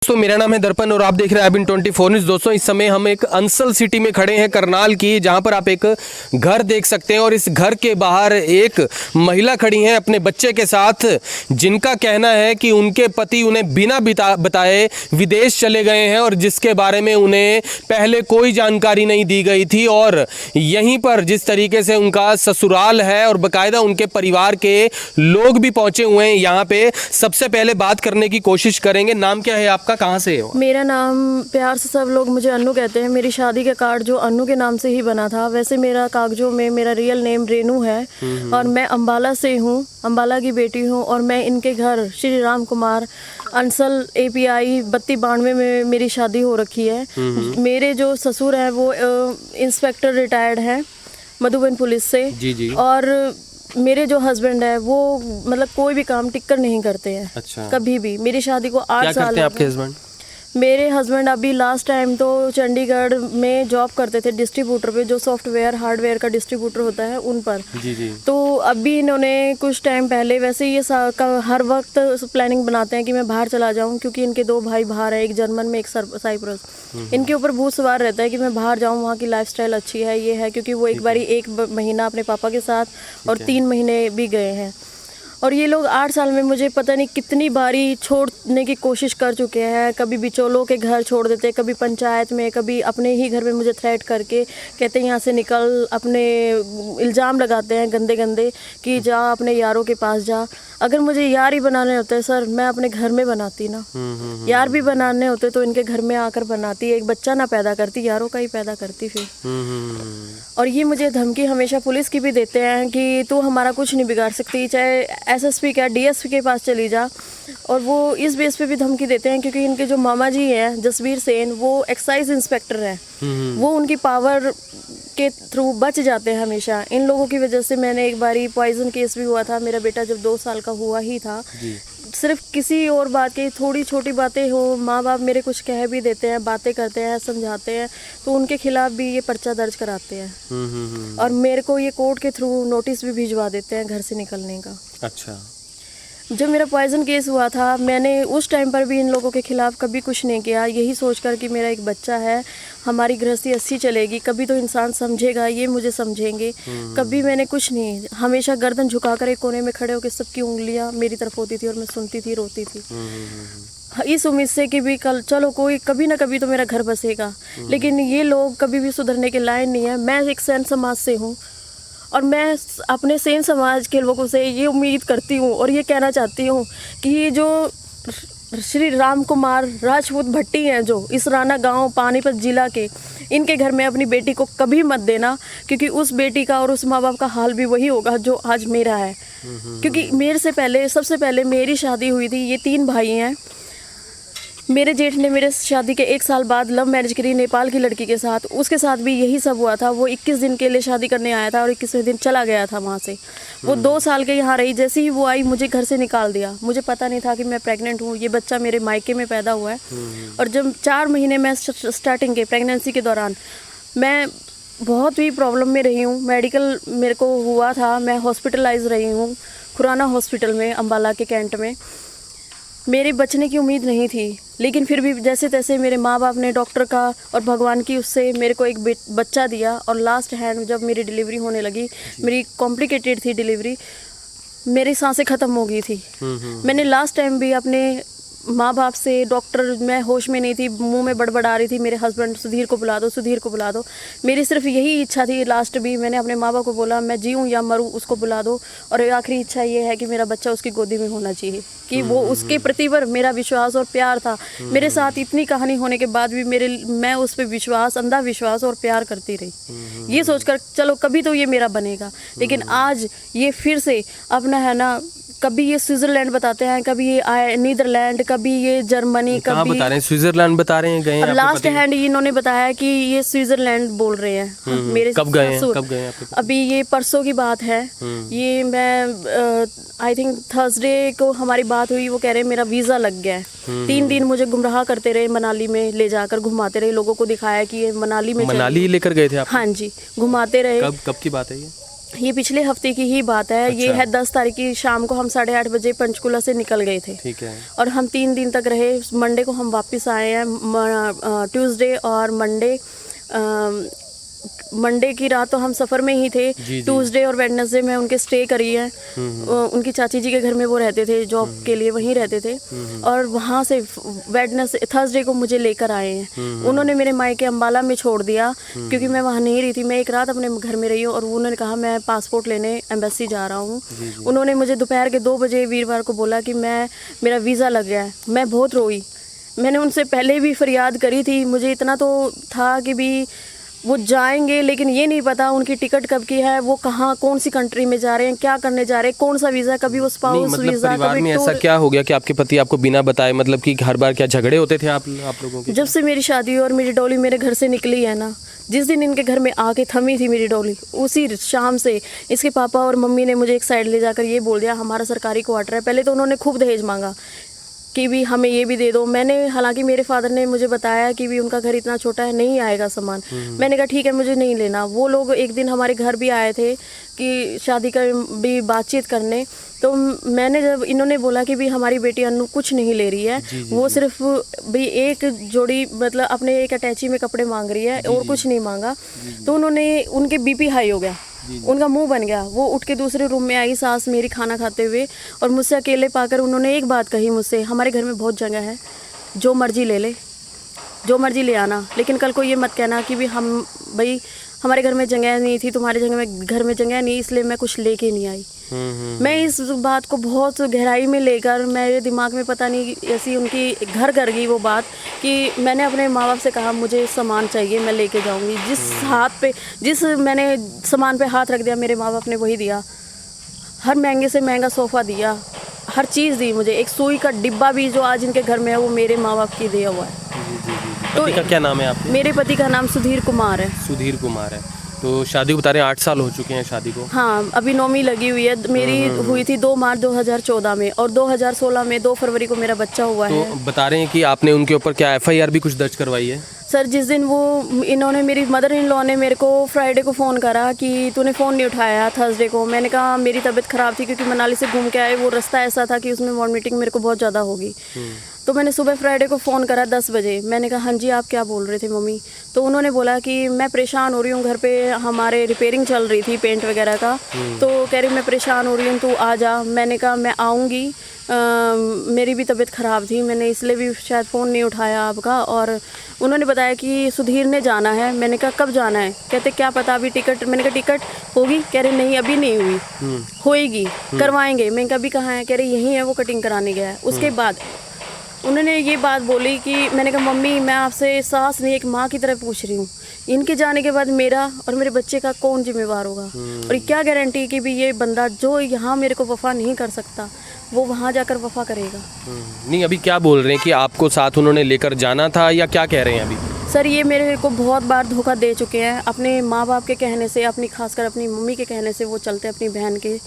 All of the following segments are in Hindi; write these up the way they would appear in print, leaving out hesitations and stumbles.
दोस्तों मेरा नाम है दर्पण और आप देख रहे हैं अबिन 24 न्यूज़। दोस्तों इस समय हम एक अंसल सिटी में खड़े हैं करनाल की, जहां पर आप एक घर देख सकते हैं और इस घर के बाहर एक महिला खड़ी हैं अपने बच्चे के साथ, जिनका कहना है कि उनके पति उन्हें बिना बताए विदेश चले गए हैं और जिसके बारे में उन्हें पहले कोई जानकारी नहीं दी गई थी। और यहीं पर जिस तरीके से उनका ससुराल है और बाकायदा उनके परिवार के लोग भी पहुंचे हुए हैं यहाँ पे। सबसे पहले बात करने की कोशिश करेंगे। नाम क्या है आपका, कहाँ से हो? मेरा नाम, प्यार से सब लोग मुझे अन्नू कहते हैं। मेरी शादी का कार्ड जो अन्नू के नाम से ही बना था, वैसे मेरा कागजों में मेरा रियल नेम रेनू है और मैं अंबाला से हूँ, अंबाला की बेटी हूँ। और मैं इनके घर श्री राम कुमार अंसल API 3292 में मेरी शादी हो रखी है। मेरे जो ससुर हैं वो इंस्पेक्टर रिटायर्ड हैं मधुबन पुलिस से। जी। और मेरे जो हस्बैंड है वो मतलब कोई भी काम टिक कर नहीं करते हैं। अच्छा। कभी भी। मेरी शादी को 8 क्या साल करते हैं आपके हस्बैंड? मेरे हस्बैंड अभी लास्ट टाइम तो चंडीगढ़ में जॉब करते थे डिस्ट्रीब्यूटर पे, जो सॉफ्टवेयर हार्डवेयर का डिस्ट्रीब्यूटर होता है उन पर। जी। तो अभी इन्होंने कुछ टाइम पहले, वैसे ये हर वक्त प्लानिंग बनाते हैं कि मैं बाहर चला जाऊं, क्योंकि इनके 2 भाई बाहर है, एक जर्मन में एक साइप्रस। इनके ऊपर भूत सवार रहता है कि मैं बाहर जाऊं, वहाँ की लाइफस्टाइल अच्छी है, ये है। क्योंकि वो एक बारी 1 महीना अपने पापा के साथ और 3 महीने भी गए हैं। और ये लोग 8 साल में मुझे पता नहीं कितनी बारी छोड़ने की कोशिश कर चुके हैं। कभी बिचौलों के घर छोड़ देते, कभी पंचायत में, कभी अपने ही घर में मुझे थ्रेट करके कहते हैं यहाँ से निकल। अपने इल्ज़ाम लगाते हैं गंदे गंदे कि जा अपने यारों के पास जा। अगर मुझे यार ही बनाने होते सर, मैं अपने घर में बनाती ना। यार भी बनाने होते तो इनके घर में आकर बनाती, एक बच्चा ना पैदा करती, यारों का ही पैदा करती फिर। और ये मुझे धमकी हमेशा पुलिस की भी देते हैं कि तू हमारा कुछ नहीं बिगाड़ सकती, चाहे SSP क्या DSP के पास चली जा। और वो इस बेस पे भी धमकी देते हैं क्योंकि इनके जो मामा जी हैं जसवीर सेन, वो एक्साइज इंस्पेक्टर हैं। वो उनकी पावर के थ्रू बच जाते हैं हमेशा। इन लोगों की वजह से मैंने एक बारी पॉइजन केस भी हुआ था। मेरा बेटा जब 2 साल का हुआ ही था, सिर्फ किसी और बात की थोड़ी छोटी बातें हो, माँ बाप मेरे कुछ कह भी देते हैं, बातें करते हैं, समझाते हैं, तो उनके खिलाफ भी ये पर्चा दर्ज कराते हैं। और मेरे को ये कोर्ट के थ्रू नोटिस भी भिजवा देते हैं घर से निकलने का। अच्छा। जब मेरा पॉइजन केस हुआ था, मैंने उस टाइम पर भी इन लोगों के खिलाफ कभी कुछ नहीं किया, यही सोचकर कि मेरा एक बच्चा है, हमारी गृहस्थी अच्छी चलेगी, कभी तो इंसान समझेगा, ये मुझे समझेंगे। कभी मैंने कुछ नहीं, हमेशा गर्दन झुकाकर एक कोने में खड़े होकर सबकी उंगलियां मेरी तरफ होती थी और मैं सुनती थी, रोती थी, इस उम्मीद से कि भी कल चलो कोई कभी ना कभी तो मेरा घर बसेगा। लेकिन ये लोग कभी भी सुधरने के लायक नहीं है। मैं एक सैन समाज से हूँ और मैं अपने सेन समाज के लोगों से ये उम्मीद करती हूँ और ये कहना चाहती हूँ कि ये जो श्री राम कुमार राजपूत भट्टी हैं, जो इस राना गांव पानीपत जिला के, इनके घर में अपनी बेटी को कभी मत देना, क्योंकि उस बेटी का और उस माँ बाप का हाल भी वही होगा जो आज मेरा है। क्योंकि मेरे से पहले, सबसे पहले मेरी शादी हुई थी। ये 3 भाई हैं। मेरे जेठ ने मेरे शादी के 1 साल बाद लव मैरिज करी नेपाल की लड़की के साथ। उसके साथ भी यही सब हुआ था। वो 21 दिन के लिए शादी करने आया था और 21वें दिन चला गया था वहाँ से। वो 2 साल के यहाँ रही। जैसे ही वो आई मुझे घर से निकाल दिया। मुझे पता नहीं था कि मैं प्रेग्नेंट हूँ। ये बच्चा मेरे मायके में पैदा हुआ है। और जब 4 महीने मैं स्टार्टिंग के प्रेगनेंसी के दौरान मैं बहुत ही प्रॉब्लम में रही हूँ। मेडिकल मेरे को हुआ था, मैं हॉस्पिटलाइज रही हूँ खुराना हॉस्पिटल में, अम्बाला के कैंट में। मेरे बचने की उम्मीद नहीं थी, लेकिन फिर भी जैसे तैसे मेरे माँ बाप ने डॉक्टर का और भगवान की उससे मेरे को एक बच्चा दिया। और लास्ट हैंड जब मेरी डिलीवरी होने लगी, मेरी कॉम्प्लिकेटेड थी डिलीवरी, मेरी सांसें ख़त्म हो गई थी। मैंने लास्ट टाइम भी अपने माँ बाप से, डॉक्टर, मैं होश में नहीं थी, मुंह में बड़बड़ा रही थी, मेरे हस्बैंड सुधीर को बुला दो, सुधीर को बुला दो। मेरी सिर्फ यही इच्छा थी। लास्ट भी मैंने अपने माँ बाप को बोला, मैं जीऊँ या मरूँ उसको बुला दो। और आखिरी इच्छा ये है कि मेरा बच्चा उसकी गोदी में होना चाहिए, कि वो उसके प्रति पर मेरा विश्वास और प्यार था। मेरे साथ इतनी कहानी होने के बाद भी मैं उस पर विश्वास, अंधा विश्वास और प्यार करती रही, ये सोचकर चलो कभी तो ये मेरा बनेगा। लेकिन आज ये फिर से अपना है ना, कभी ये स्विट्जरलैंड बताते हैं, कभी ये नीदरलैंड, कभी ये जर्मनी, कभी बता रहे हैं स्विट्जरलैंड बता रहे हैं गए हैं। लास्ट हैंड इन्होंने बताया कि ये स्विट्जरलैंड बोल रहे हैं। मेरे कब गए हैं? अभी ये परसों की बात है। ये मैं आई थिंक थर्सडे को हमारी बात हुई। वो कह रहे हैं मेरा वीज़ा लग गया है। 3 दिन मुझे गुमराह करते रहे, मनाली में ले जाकर घुमाते रहे, लोगों को दिखाया कि ये मनाली में लेकर गए थे आप? हाँ जी, घुमाते रहे। कब की बात है ये? ये पिछले हफ्ते की ही बात है। ये अच्छा। है 10 तारीख की शाम को हम 8:30 बजे पंचकुला से निकल गए थे। ठीक है। और हम 3 दिन तक रहे। मंडे को हम वापस आए हैं। ट्यूसडे और मंडे की रात तो हम सफ़र में ही थे। ट्यूसडे और वेडनेसडे में उनके स्टे करी है। उनकी चाची जी के घर में वो रहते थे, जॉब के लिए वहीं रहते थे। और वहाँ से थर्सडे को मुझे लेकर आए हैं। उन्होंने मेरे मायके अम्बाला में छोड़ दिया क्योंकि मैं वहाँ नहीं रही थी। मैं एक रात अपने घर में रही हूँ और उन्होंने कहा मैं पासपोर्ट लेने एम्बेसी जा रहा हूँ। उन्होंने मुझे दोपहर के 2 बजे वीरवार को बोला कि मेरा वीज़ा लग गया है। मैं बहुत रोई। मैंने उनसे पहले भी फरियाद करी थी। मुझे इतना तो था कि भी वो जाएंगे, लेकिन ये नहीं पता उनकी टिकट कब की है, वो कहाँ कौन सी कंट्री में जा रहे हैं, क्या करने जा रहे हैं, कौन सा वीज़ा, कभी वो स्पाउस मतलब वीज़ा, परिवार कभी में ऐसा टूर। क्या हो गया कि आपके पति आपको बिना बताए, मतलब कि हर बार क्या झगड़े होते थे आप लोगों के? जब से मेरी शादी हुई और मेरी डॉली मेरे घर से निकली है ना, जिस दिन इनके घर में आके थमी थी मेरी डॉली, उसी शाम से इसके पापा और मम्मी ने मुझे एक साइड ले जाकर ये बोल दिया हमारा सरकारी क्वार्टर है। पहले तो उन्होंने खूब दहेज मांगा कि भी हमें ये भी दे दो। मैंने, हालांकि मेरे फादर ने मुझे बताया कि भी उनका घर इतना छोटा है, नहीं आएगा सामान। मैंने कहा ठीक है, मुझे नहीं लेना। वो लोग एक दिन हमारे घर भी आए थे कि शादी का भी बातचीत करने। तो मैंने जब इन्होंने बोला कि भी हमारी बेटी अनु कुछ नहीं ले रही है, वो सिर्फ भी एक जोड़ी मतलब अपने एक अटैची में कपड़े मांग रही है और कुछ नहीं मांगा। तो उनके बीपी हाई हो गया, उनका मुंह बन गया। वो उठ के दूसरे रूम में आई सास मेरी खाना खाते हुए, और मुझसे अकेले पाकर उन्होंने एक बात कही मुझसे, हमारे घर में बहुत जगह है, जो मर्जी ले ले, जो मर्जी ले आना, लेकिन कल को ये मत कहना कि भी भाई हमारे घर में जगह नहीं थी, तुम्हारे घर में जगह नहीं, इसलिए मैं कुछ लेके नहीं आई। मैं इस बात को बहुत गहराई में लेकर, मेरे दिमाग में पता नहीं ऐसी उनकी घर कर गई वो बात कि मैंने अपने माँ बाप से कहा मुझे सामान चाहिए, मैं लेके जाऊंगी। जिस मैंने सामान पे हाथ रख दिया, मेरे माँ बाप ने वही दिया। हर महंगे से महंगा सोफ़ा दिया, हर चीज़ दी मुझे। एक सुई का डिब्बा भी जो आज इनके घर में है, वो मेरे माँ बाप की दिया हुआ है। पति का क्या नाम है आपके? मेरे पति का नाम सुधीर कुमार है। सुधीर कुमार है। तो शादी को बता रहे हैं 8 साल हो चुके हैं शादी को। हाँ, अभी नौवीं लगी हुई है। मेरी हुई थी 2 मार्च 2014 में, और 2016 में 2 फरवरी को मेरा बच्चा हुआ है। तो बता रहे हैं कि आपने उनके ऊपर क्या FIR भी कुछ दर्ज करवाई है? सर, जिस दिन इन्होंने मेरी मदर इन लॉ ने मेरे को फ्राइडे को फ़ोन करा कि तूने फ़ोन नहीं उठाया थर्सडे को। मैंने कहा मेरी तबीयत ख़राब थी क्योंकि मनाली से घूम के आए, वो रास्ता ऐसा था कि उसमें वॉमिटिंग मेरे को बहुत ज़्यादा होगी। तो मैंने सुबह फ्राइडे को फ़ोन करा 10 बजे। मैंने कहा हाँ जी, आप क्या बोल रहे थे मम्मी? तो उन्होंने बोला कि मैं परेशान हो रही हूँ, घर पे हमारे रिपेयरिंग चल रही थी पेंट वगैरह का। तो कह रही मैं परेशान हो रही हूँ, तू आ जा। मैंने कहा मैं आऊँगी, मेरी भी तबीयत ख़राब थी, मैंने इसलिए भी शायद फ़ोन नहीं उठाया आपका। और उन्होंने बताया कि सुधीर ने जाना है। मैंने कहा कब जाना है? कहते क्या पता अभी टिकट। मैंने कहा टिकट होगी? कह रहे नहीं अभी नहीं हुई, होएगी, करवाएंगे। मैंने कहा अभी कहाँ है? कह रहे यहीं है, वो कटिंग कराने गया है। उसके बाद उन्होंने ये बात बोली कि मैंने कहा मम्मी मैं आपसे सास नहीं एक माँ की तरह पूछ रही हूँ, इनके जाने के बाद मेरा और मेरे बच्चे का कौन जिम्मेवार होगा? और क्या गारंटी कि भी ये बंदा जो यहाँ मेरे को वफ़ा नहीं कर सकता, वो वहाँ जाकर वफ़ा करेगा? नहीं, अभी क्या बोल रहे हैं कि आपको साथ उन्होंने लेकर जाना था, या क्या कह रहे हैं अभी? सर, ये मेरे को बहुत बार धोखा दे चुके हैं। अपने माँ बाप के कहने से, खासकर अपनी मम्मी के कहने से वो चलते अपनी बहन के,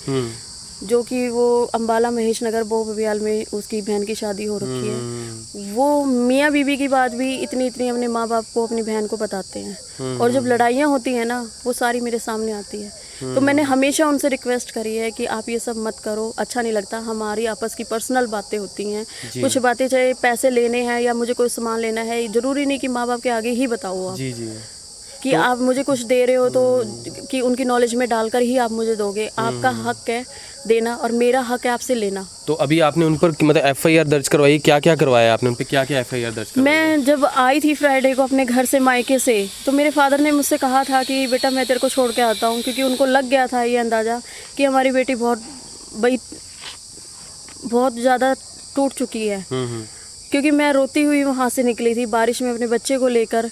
जो कि वो अम्बाला महेश नगर बोबबियाल में उसकी बहन की शादी हो रखी है। वो मियाँ बीवी की बात भी इतनी अपने माँ बाप को, अपनी बहन को बताते हैं। और जब लड़ाइयाँ होती हैं ना, वो सारी मेरे सामने आती है। तो मैंने हमेशा उनसे रिक्वेस्ट करी है कि आप ये सब मत करो, अच्छा नहीं लगता। हमारी आपस की पर्सनल बातें होती हैं, कुछ बातें चाहे पैसे लेने हैं या मुझे कोई सामान लेना है, ज़रूरी नहीं कि माँ बाप के आगे ही बताओ आप कि आप मुझे कुछ दे रहे हो तो कि उनकी नॉलेज में डालकर ही आप मुझे दोगे। आपका हक है देना और मेरा हक है आपसे लेना। तो अभी आपने उन पर मतलब FIR दर्ज करवाई, क्या क्या करवाया आपने उन पर? क्या क्या FIR दर्ज करवाई? मैं जब आई थी फ्राइडे को अपने घर से मायके से, तो मेरे फादर ने मुझसे कहा था कि बेटा मैं तेरे को छोड़ के आता हूँ, क्योंकि उनको लग गया था ये अंदाज़ा कि हमारी बेटी बहुत ज़्यादा टूट चुकी है। क्योंकि मैं रोती हुई वहाँ से निकली थी बारिश में अपने बच्चे को लेकर,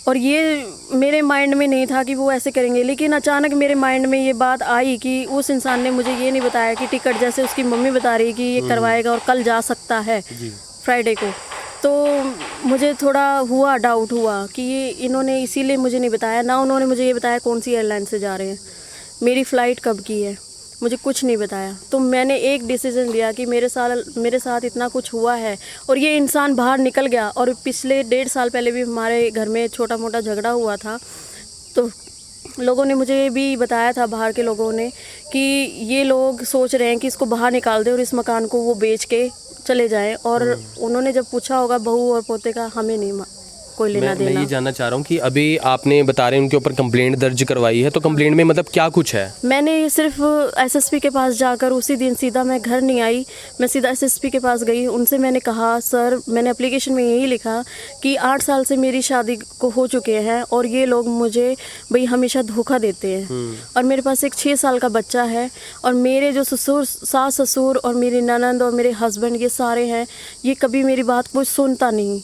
और ये मेरे माइंड में नहीं था कि वो ऐसे करेंगे। लेकिन अचानक मेरे माइंड में ये बात आई कि उस इंसान ने मुझे ये नहीं बताया कि टिकट, जैसे उसकी मम्मी बता रही कि ये करवाएगा और कल जा सकता है फ्राइडे को। तो मुझे थोड़ा डाउट हुआ कि ये इन्होंने इसीलिए मुझे नहीं बताया। ना उन्होंने मुझे ये बताया कौन सी एयरलाइन से जा रहे हैं, मेरी फ़्लाइट कब की है, मुझे कुछ नहीं बताया। तो मैंने एक डिसीज़न लिया कि मेरे साथ इतना कुछ हुआ है और ये इंसान बाहर निकल गया। और पिछले 1.5 साल पहले भी हमारे घर में छोटा मोटा झगड़ा हुआ था, तो लोगों ने मुझे भी बताया था, बाहर के लोगों ने, कि ये लोग सोच रहे हैं कि इसको बाहर निकाल दें और इस मकान को वो बेच के चले जाएं। और उन्होंने जब पूछा होगा बहू और पोते का, हमें नहीं कोई लेना मैं देना। ये जानना चाह रहा हूँ कि अभी आपने बता रहे हैं उनके ऊपर कंप्लेंट दर्ज करवाई है, तो कंप्लेंट में मतलब क्या कुछ है? मैंने सिर्फ एसएसपी के पास जाकर उसी दिन सीधा मैं घर नहीं आई, मैं सीधा एसएसपी के पास गई। उनसे मैंने कहा, सर मैंने एप्लीकेशन में यही लिखा कि 8 साल से मेरी शादी को हो चुके हैं और ये लोग मुझे भाई हमेशा धोखा देते हैं। और मेरे पास एक 6 साल का बच्चा है और मेरे जो ससुर, सास ससुर और मेरी ननंद और मेरे हस्बैंड, ये सारे हैं, ये कभी मेरी बात कोई सुनता नहीं।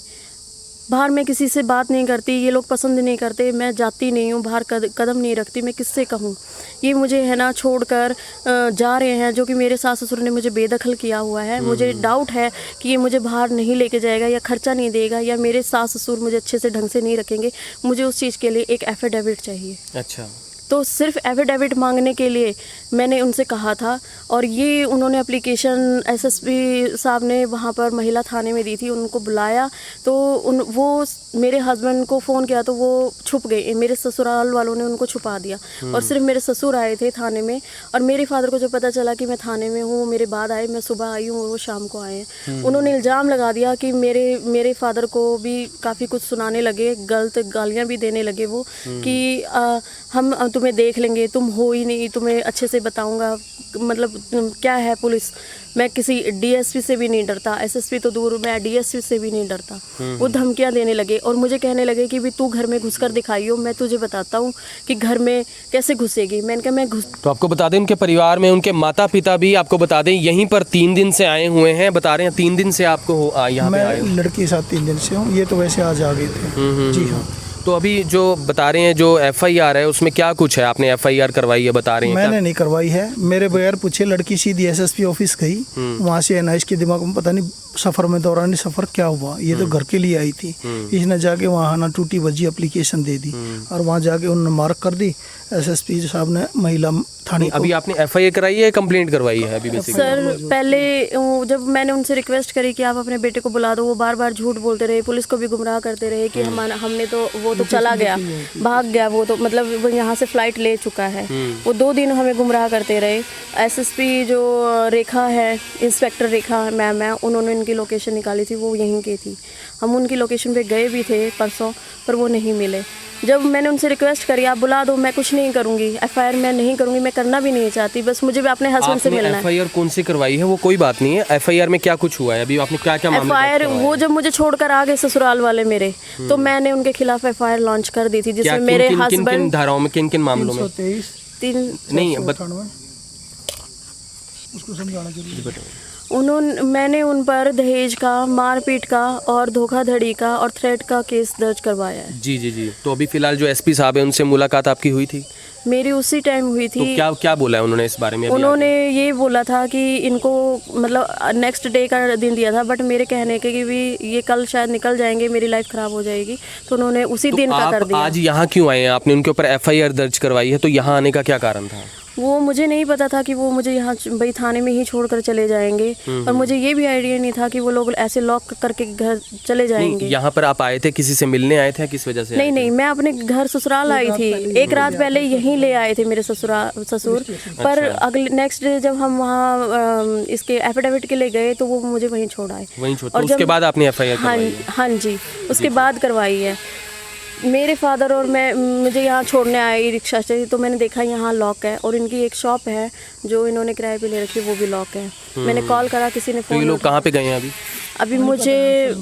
बाहर मैं किसी से बात नहीं करती, ये लोग पसंद नहीं करते, मैं जाती नहीं हूँ बाहर, कदम नहीं रखती, मैं किससे कहूँ। ये मुझे है ना छोड़कर जा रहे हैं, जो कि मेरे सास ससुर ने मुझे बेदखल किया हुआ है। मुझे डाउट है कि ये मुझे बाहर नहीं लेके जाएगा या खर्चा नहीं देगा या मेरे सास ससुर मुझे अच्छे से ढंग से नहीं रखेंगे। मुझे उस चीज़ के लिए एक एफिडेविट चाहिए। अच्छा, तो सिर्फ एफिडेविट मांगने के लिए मैंने उनसे कहा था। और ये उन्होंने एप्लीकेशन एसएसपी साहब ने वहाँ पर महिला थाने में दी थी, उनको बुलाया तो वो मेरे हस्बैंड को फ़ोन किया तो वो छुप गए। मेरे ससुराल वालों ने उनको छुपा दिया और सिर्फ मेरे ससुर आए थे थाने में। और मेरे फादर को जब पता चला कि मैं थाने में हूँ, मेरे बाद आए, मैं सुबह आई हूँ और वो शाम को आए हैं। उन्होंने इल्ज़ाम लगा दिया कि मेरे फादर को भी काफ़ी कुछ सुनाने लगे, गलत गालियाँ भी देने लगे वो, कि हम तुम्हें देख लेंगे, तुम हो ही नहीं, तुम्हें अच्छे से बताऊंगा। मतलब क्या है पुलिस, मैं किसी डीएसपी से भी नहीं डरता, एसएसपी तो दूर, मैं डीएसपी से भी नहीं डरता। वो धमकियां देने लगे और मुझे कहने लगे कि भी तू घर में घुसकर दिखाइयो, मैं तुझे बताता हूँ कि घर में कैसे घुसेगी। मैंने कहा मैं घुस। तो आपको बता दें उनके परिवार में उनके माता पिता भी आपको बता दें यहीं पर 3 दिन से आए हुए हैं, बता रहे हैं 3 दिन से आपको यहाँ पे आए हो। मैं लड़की के साथ 3 दिन से हूँ, ये तो वैसे आज आ गए थे। जी हाँ। तो अभी जो बता रहे हैं जो एफआईआर है उसमें क्या कुछ है? आपने एफआईआर करवाई है बता रहे हैं? मैंने नहीं करवाई है, मेरे बगैर पूछे लड़की सीधी एसएसपी ऑफिस गई। वहाँ से एनआईएस के दिमाग में पता नहीं सफ़र में दौरान सफ़र क्या हुआ, ये तो घर के लिए आई थी। इसने जाके वहाँ ना टूटी बजी एप्लीकेशन दे दी और वहाँ जाके उन्होंने मार्क कर दी। एसएसपी साहब ने महिला थाने को। अभी आपने एफआईआर कराई है, कंप्लेंट करवाई है अभी बेसिकली? सर पहले जब मैंने उनसे रिक्वेस्ट करी कि आप अपने बेटे को बुला दो, वो बार बार झूठ बोलते रहे, पुलिस को भी गुमराह करते रहे कि हमने तो, वो तो चला गया, भाग गया, वो तो मतलब वो यहाँ से फ्लाइट ले चुका है। वो 2 दिन हमें गुमराह करते रहे। एसएसपी जो रेखा है, इंस्पेक्टर रेखा मैम है, उन्होंने इनकी लोकेशन निकाली थी, वो यहीं की थी। हम उनकी लोकेशन पे गए भी थे परसों, पर वो नहीं मिले। जब मैंने उनसे रिक्वेस्ट करी आप बुला दो, मैं कुछ नहीं करूँगी, एफआईआर मैं नहीं करूँगी, मैं करना भी नहीं चाहती, बस मुझे भी अपने हस्बैंड से मिलना है। एफआईआर कौन सी करवाई है वो कोई बात नहीं है, एफआईआर में क्या कुछ हुआ है अभी? आपने क्या क्या मामले? एफआईआर वो जब मुझे छोड़कर आ गए ससुराल वाले मेरे, तो मैंने उनके खिलाफ एफआईआर लॉन्च कर दी थी, जिसमें मेरे हस्बैंड। किन धाराओं में, किन किन मामलों में? 323 नहीं उसको समझाना जरूरी है। मैंने उन पर दहेज का, मारपीट का और धोखाधड़ी का और थ्रेट का केस दर्ज करवाया है। जी जी जी। तो अभी फिलहाल जो एसपी साहब है उनसे मुलाकात आपकी हुई थी? मेरी उसी टाइम हुई थी। तो क्या क्या बोला है उन्होंने इस बारे में? उन्होंने ये बोला था कि इनको मतलब नेक्स्ट डे का दिन दिया था, बट मेरे कहने के कि भी ये कल शायद निकल जाएंगे, मेरी लाइफ खराब हो जाएगी, तो उन्होंने उसी दिन का कर दिया। आज यहाँ क्यों आए हैं? आपने उनके ऊपर एफआईआर दर्ज करवाई है, तो यहाँ आने का क्या कारण था? वो मुझे नहीं पता था कि वो मुझे यहाँ भाई थाने में ही छोड़कर चले जाएंगे, और मुझे ये भी आइडिया नहीं था कि वो लोग ऐसे लॉक करके घर चले जाएंगे। यहाँ पर आप आए थे, किसी से मिलने आए थे, किस वजह से? नहीं, मैं अपने घर ससुराल आई थी, एक रात पहले यहीं ले आए थे मेरे ससुर। पर अगले नेक्स्ट डे जब हम वहाँ इसके एफिडेविट के लिए गए तो वो मुझे वहीं छोड़ आए। वहीं छोड़, तो उसके बाद आपने एफआईआर करवाई है? हाँ जी, उसके बाद करवाई है। मेरे फादर और मैं मुझे यहाँ छोड़ने आई रिक्शा से, तो मैंने देखा यहाँ लॉक है, और इनकी एक शॉप है जो इन्होंने किराए पे ले रखी है, वो भी लॉक है। मैंने कॉल करा, किसी ने तो फ़ोन। ये लोग कहाँ पे गए हैं अभी मुझे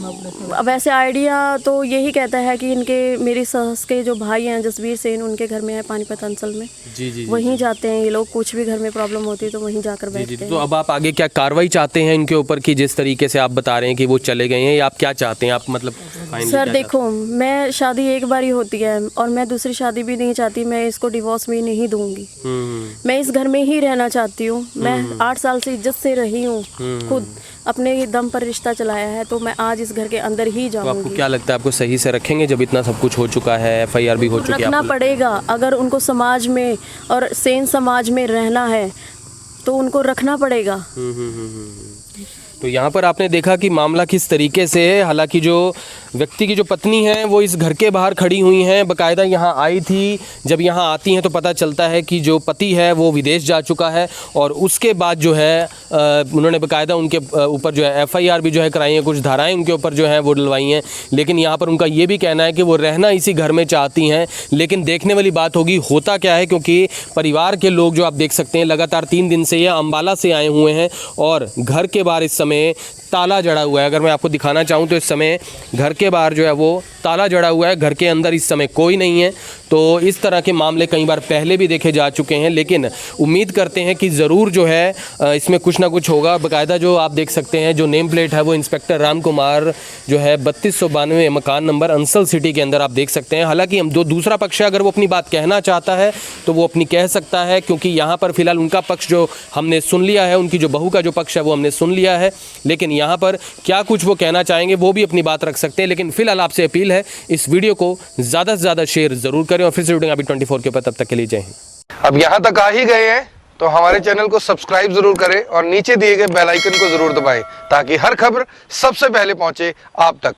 वैसे आइडिया तो यही कहता है कि इनके मेरी सस के जो भाई हैं जसबीर सेन, उनके घर में है पानीपत अंचल में। जी। वहीं जाते हैं ये लोग, कुछ भी घर में प्रॉब्लम होती है तो वहीं जाकर बैठते हैं। तो अब आप आगे क्या कार्रवाई चाहते हैं इनके ऊपर की? जिस तरीके से आप बता रहे हैं कि वो चले गए हैं, या आप क्या चाहते हैं? आप मतलब सर देखो, मैं शादी एक बार ही होती है और मैं दूसरी शादी भी नहीं चाहती, मैं इसको डिवोर्स भी नहीं दूंगी। मैं इस घर में ही रहना चाहती हूँ। मैं 8 साल से इज्जत से रही हूँ, खुद अपने दम पर रिश्ता चलाया है, तो मैं आज इस घर के अंदर ही जाऊंगी। तो आपको क्या लगता है, आपको सही से रखेंगे जब इतना सब कुछ हो चुका है, एफआईआर भी हो चुकी है? रखना पड़ेगा, अगर उनको समाज में और सेन समाज में रहना है तो उनको रखना पड़ेगा। तो यहाँ पर आपने देखा कि मामला किस तरीके से है। हालांकि जो व्यक्ति की जो पत्नी है वो इस घर के बाहर खड़ी हुई हैं, बाकायदा यहाँ आई थी। जब यहाँ आती हैं तो पता चलता है कि जो पति है वो विदेश जा चुका है और उसके बाद जो है उन्होंने बाकायदा उनके ऊपर जो है FIR भी जो है कराई है, कुछ धाराएं उनके ऊपर जो है वो डलवाई हैं। लेकिन यहाँ पर उनका ये भी कहना है कि वो रहना इसी घर में चाहती हैं। लेकिन देखने वाली बात होगी होता क्या है, क्योंकि परिवार के लोग जो आप देख सकते हैं लगातार 3 दिन से ये अम्बाला से आए हुए हैं और घर के बाहर इस समय ताला जड़ा हुआ है। अगर मैं आपको दिखाना चाहूँ तो इस समय घर के बाहर जो है वो ताला जड़ा हुआ है, घर के अंदर इस समय कोई नहीं है। तो इस तरह के मामले कई बार पहले भी देखे जा चुके हैं, लेकिन उम्मीद करते हैं कि ज़रूर जो है इसमें कुछ ना कुछ होगा। बाकायदा जो आप देख सकते हैं जो नेम प्लेट है वो इंस्पेक्टर राम कुमार जो है 3292 मकान नंबर अंसल सिटी के अंदर आप देख सकते हैं। हालांकि हम दूसरा पक्ष है, अगर वो अपनी बात कहना चाहता है तो वो अपनी कह सकता है, क्योंकि यहाँ पर फिलहाल उनका पक्ष जो हमने सुन लिया है, उनकी जो बहू का जो पक्ष है वो हमने सुन लिया है। लेकिन यहाँ पर क्या कुछ वो कहना चाहेंगे वो भी अपनी बात रख सकते हैं। लेकिन फिलहाल आपसे अपील है इस वीडियो को ज़्यादा से ज़्यादा शेयर ज़रूर करें और फिर से जुड़ेंगे अभी 24 के ऊपर। तब तक के लिए जय हिंद। अब यहाँ तक आ ही गए हैं तो हमारे चैनल को सब्सक्राइब जरूर करें और नीचे दिए गए बेल आइकन को जरूर दबाएं ताकि हर खबर सबसे पहले पहुंचे आप तक।